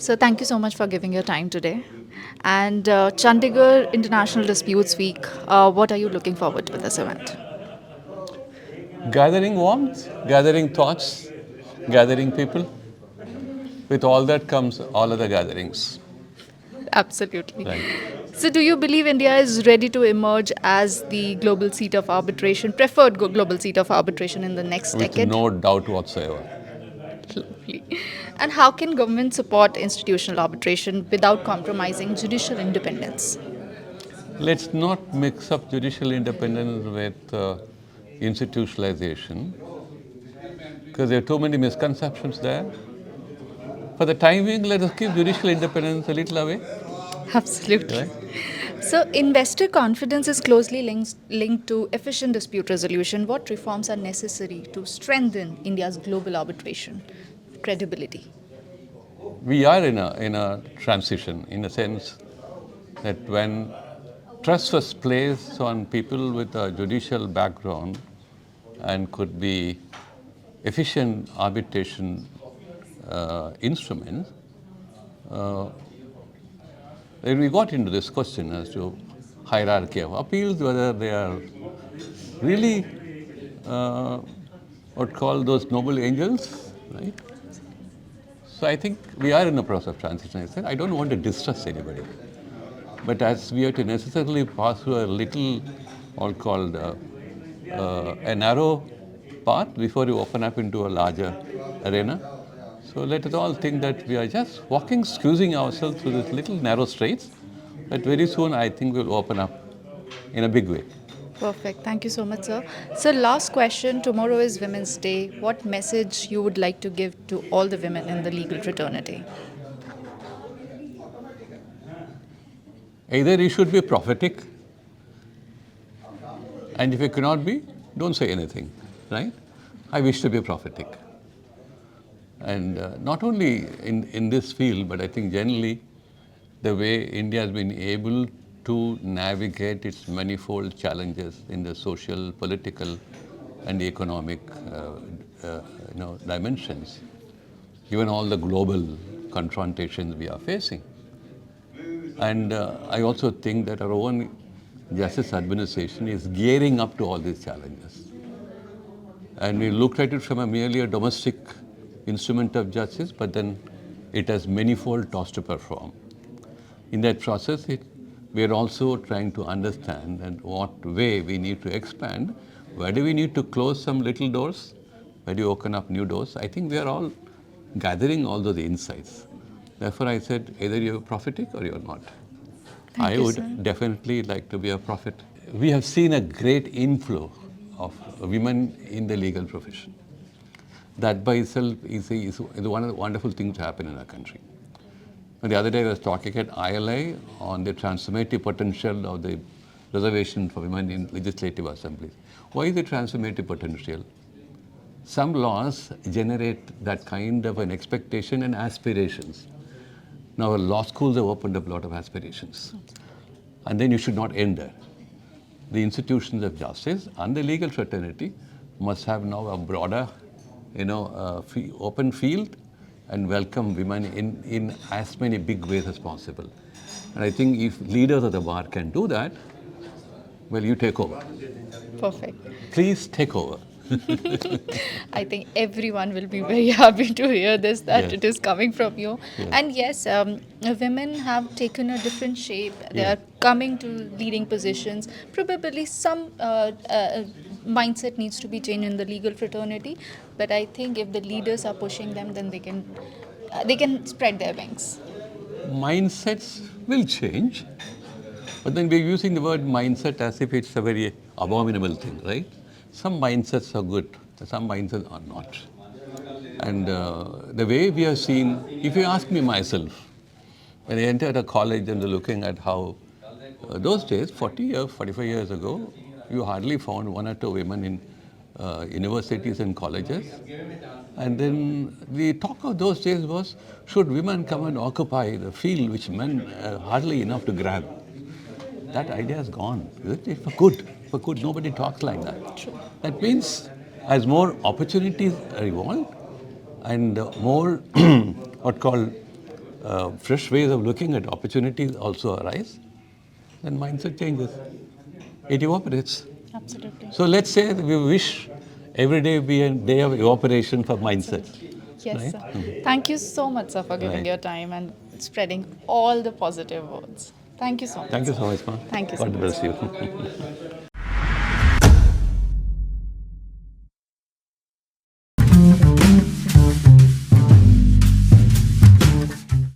So thank you so much for giving your time today. And Chandigarh International Disputes Week, what are you looking forward to with this event? Gathering warmth, gathering thoughts, gathering people. With all that comes all other gatherings. Absolutely. Right. So, do you believe India is ready to emerge as the global seat of arbitration, preferred global seat of arbitration in the next With decade? no doubt whatsoever. Lovely. And how can government support institutional arbitration without compromising judicial independence? Let's not mix up judicial independence with institutionalization because there are too many misconceptions there. For the time being, let us keep judicial independence a little away. Absolutely. Right? So, investor confidence is closely linked to efficient dispute resolution. What reforms are necessary to strengthen India's global arbitration credibility? We are in a transition in a sense that when trust was placed on people with a judicial background and could be efficient arbitration instruments, then we got into this question as to hierarchy of appeals, whether they are really what call those noble angels, right? So I think we are in a process of transition. I said I don't want to distress anybody, but as we have to necessarily pass through a little, all called a narrow path before you open up into a larger arena. So let us all think that we are just walking, squeezing ourselves through this little narrow straits, but very soon I think we'll open up in a big way. Perfect. Thank you so much, sir. So, last question. Tomorrow is Women's Day. What message you would like to give to all the women in the legal fraternity? Either you should be prophetic, and if you cannot be, don't say anything, right? I wish to be prophetic. And not only in this field, but I think generally the way India has been able to navigate its manifold challenges in the social, political, and economic dimensions, given all the global confrontations we are facing. And I also think that our own justice administration is gearing up to all these challenges. And we looked at it from a merely a domestic instrument of justice, but then it has manifold tasks to perform. In that process, we are also trying to understand in what way we need to expand. Where do we need to close some little doors? Where do you open up new doors? I think we are all gathering all those insights. Therefore, I said either you're prophetic or you're not. Thank I you, would sir. definitely like to be a prophet. We have seen a great inflow of women in the legal profession. That by itself is one of the wonderful things to happen in our country. And the other day I was talking at ILI on the transformative potential of the reservation for women in legislative assemblies. Why is it transformative potential? Some laws generate that kind of an expectation and aspirations. Now, law schools have opened up a lot of aspirations. And then you should not end there. The institutions of justice and the legal fraternity must have now a broader, open field and welcome women in as many big ways as possible. And I think if leaders of the bar can do that, well, you take over. Perfect. Please take over. I think everyone will be very happy to hear this, that Yes. it is coming from you. Yes. And yes, women have taken a different shape. They Yes. are coming to leading positions. Probably some mindset needs to be changed in the legal fraternity. But I think if the leaders are pushing them, then they can spread their wings. Mindsets will change, but then we're using the word mindset as if it's a very abominable thing, right? Some mindsets are good, some mindsets are not. And the way we have seen, if you ask me myself, when I entered a college and looking at how those days, 40 years, 45 years ago, you hardly found one or two women in universities and colleges. And then the talk of those days was, should women come and occupy the field which men hardly enough to grab? That idea is gone. It's for good. For good, nobody talks like that. That means as more opportunities are evolved and more what called fresh ways of looking at opportunities also arise, then mindset changes. It evaporates. Absolutely. So let's say we wish every day be a day of evaporation for mindset. Yes, Right? sir. Thank you so much, sir, for giving Right. your time and spreading all the positive words. Thank you so much, Thank you sir. so much, ma. Thank you so God much. bless you.